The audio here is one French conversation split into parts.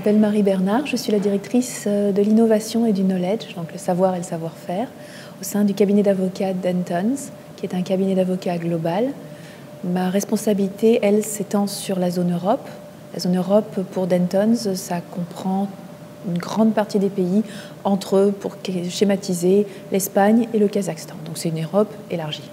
m'appelle Marie Bernard, je suis la directrice de l'innovation et du knowledge, donc le savoir et le savoir-faire, au sein du cabinet d'avocats Dentons, qui est un cabinet d'avocats global. Ma responsabilité, elle, s'étend sur la zone Europe. La zone Europe, pour Dentons, ça comprend une grande partie des pays, entre eux, pour schématiser, l'Espagne et le Kazakhstan. Donc c'est une Europe élargie.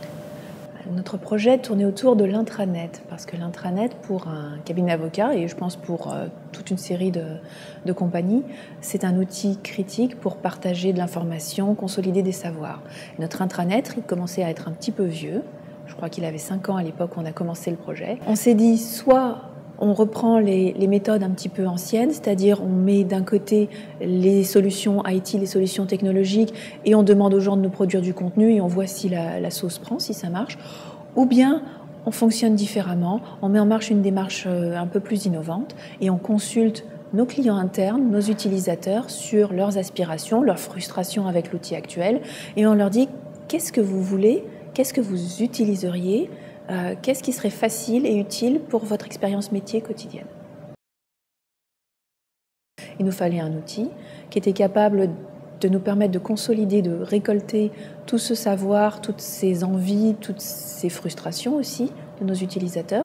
Notre projet tournait autour de l'intranet, parce que l'intranet, pour un cabinet d'avocats, et je pense pour toute une série de compagnies, c'est un outil critique pour partager de l'information, consolider des savoirs. Notre intranet, il commençait à être un petit peu vieux. Je crois qu'il avait 5 ans à l'époque où on a commencé le projet. On s'est dit, soit on reprend les méthodes un petit peu anciennes, c'est-à-dire on met d'un côté les solutions IT, les solutions technologiques, et on demande aux gens de nous produire du contenu et on voit si la sauce prend, si ça marche. Ou bien on fonctionne différemment, on met en marche une démarche un peu plus innovante et on consulte nos clients internes, nos utilisateurs sur leurs aspirations, leurs frustrations avec l'outil actuel, et on leur dit qu'est-ce que vous voulez, qu'est-ce que vous utiliseriez, qu'est-ce qui serait facile et utile pour votre expérience métier quotidienne. Il nous fallait un outil qui était capable de nous permettre de consolider, de récolter tout ce savoir, toutes ces envies, toutes ces frustrations aussi de nos utilisateurs.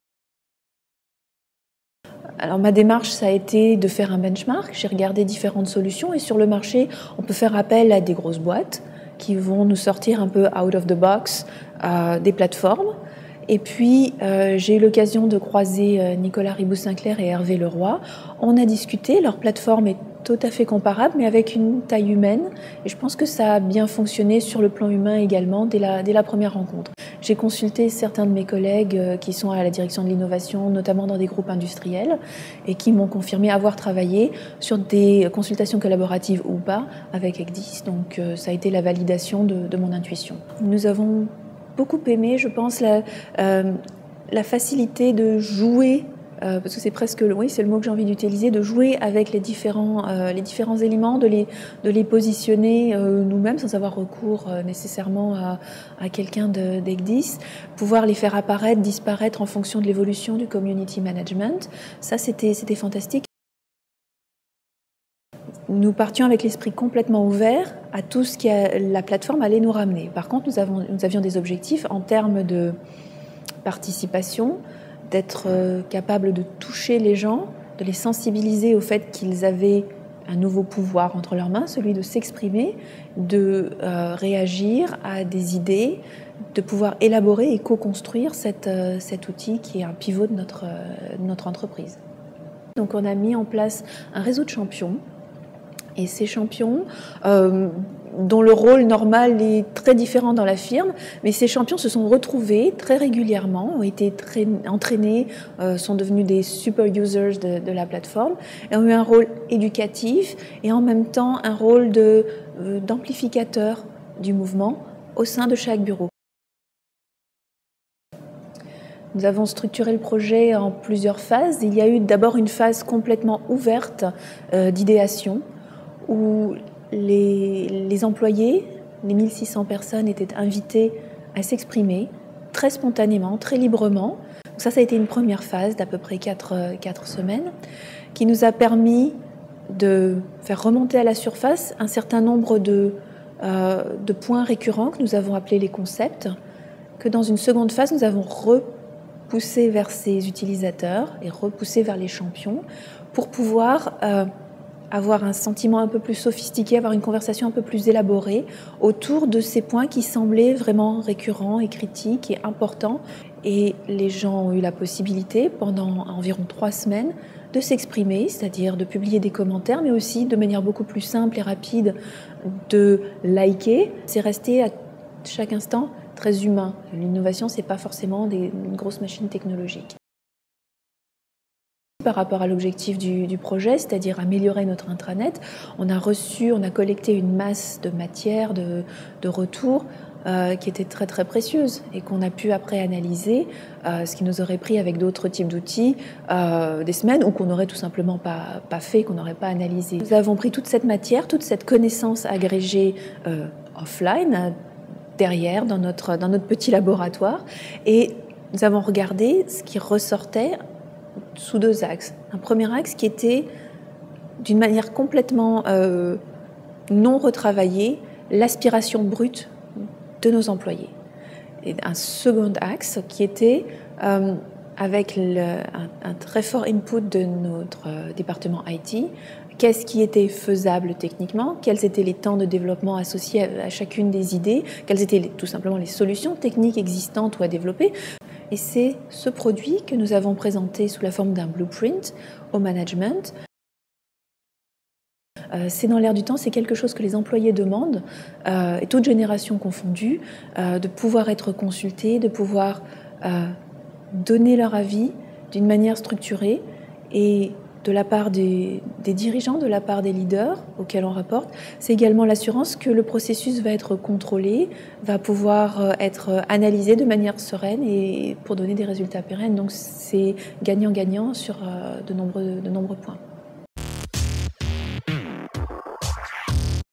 Alors ma démarche, ça a été de faire un benchmark. J'ai regardé différentes solutions et sur le marché, on peut faire appel à des grosses boîtes qui vont nous sortir un peu out of the box des plateformes. Et puis, j'ai eu l'occasion de croiser Nicolas Ribou-Sinclair et Hervé Leroy. On a discuté, leur plateforme est tout à fait comparable, mais avec une taille humaine. Et je pense que ça a bien fonctionné sur le plan humain également dès la première rencontre. J'ai consulté certains de mes collègues qui sont à la direction de l'innovation, notamment dans des groupes industriels, et qui m'ont confirmé avoir travaillé sur des consultations collaboratives ou pas avec Ecdis. Donc, ça a été la validation de mon intuition. Nous avons beaucoup aimé, je pense, la facilité de jouer, parce que c'est presque, oui, c'est le mot que j'ai envie d'utiliser, de jouer avec les différents éléments, de les positionner nous-mêmes sans avoir recours nécessairement à quelqu'un d'Ecdis, pouvoir les faire apparaître, disparaître en fonction de l'évolution du community management. Ça, c'était fantastique. Nous partions avec l'esprit complètement ouvert à tout ce que la plateforme allait nous ramener. Par contre, nous avions des objectifs en termes de participation, d'être capable de toucher les gens, de les sensibiliser au fait qu'ils avaient un nouveau pouvoir entre leurs mains, celui de s'exprimer, de réagir à des idées, de pouvoir élaborer et co-construire cet outil qui est un pivot de notre entreprise. Donc on a mis en place un réseau de champions. Et ces champions, dont le rôle normal est très différent dans la firme, mais ces champions se sont retrouvés très régulièrement, ont été entraînés, sont devenus des super users de la plateforme, et ont eu un rôle éducatif et en même temps un rôle d'amplificateur du mouvement au sein de chaque bureau. Nous avons structuré le projet en plusieurs phases. Il y a eu d'abord une phase complètement ouverte d'idéation, où les employés, les 1600 personnes, étaient invités à s'exprimer très spontanément, très librement. Donc ça a été une première phase d'à peu près 4 semaines, qui nous a permis de faire remonter à la surface un certain nombre de points récurrents que nous avons appelés les concepts, que dans une seconde phase, nous avons repoussé vers ces utilisateurs et repoussé vers les champions pour pouvoir avoir un sentiment un peu plus sophistiqué, avoir une conversation un peu plus élaborée autour de ces points qui semblaient vraiment récurrents et critiques et importants. Et les gens ont eu la possibilité, pendant environ 3 semaines, de s'exprimer, c'est-à-dire de publier des commentaires, mais aussi de manière beaucoup plus simple et rapide de liker. C'est resté à chaque instant très humain. L'innovation, ce n'est pas forcément une grosse machine technologique. Par rapport à l'objectif du projet, c'est-à-dire améliorer notre intranet, on a collecté une masse de matière, de retours qui était très très précieuse et qu'on a pu après analyser, ce qui nous aurait pris avec d'autres types d'outils des semaines ou qu'on n'aurait tout simplement pas fait, qu'on n'aurait pas analysé. Nous avons pris toute cette matière, toute cette connaissance agrégée offline, derrière, dans notre petit laboratoire, et nous avons regardé ce qui ressortait sous 2 axes. Un premier axe qui était d'une manière complètement non retravaillée, l'aspiration brute de nos employés. Et un second axe qui était, avec un très fort input de notre département IT, qu'est-ce qui était faisable techniquement, quels étaient les temps de développement associés à chacune des idées, quelles étaient tout simplement les solutions techniques existantes ou à développer. Et c'est ce produit que nous avons présenté sous la forme d'un blueprint au management. C'est dans l'air du temps, c'est quelque chose que les employés demandent, et toutes générations confondues, de pouvoir être consultés, de pouvoir donner leur avis d'une manière structurée, et de la part des dirigeants, de la part des leaders auxquels on rapporte, c'est également l'assurance que le processus va être contrôlé, va pouvoir être analysé de manière sereine et pour donner des résultats pérennes. Donc c'est gagnant-gagnant sur de nombreux points.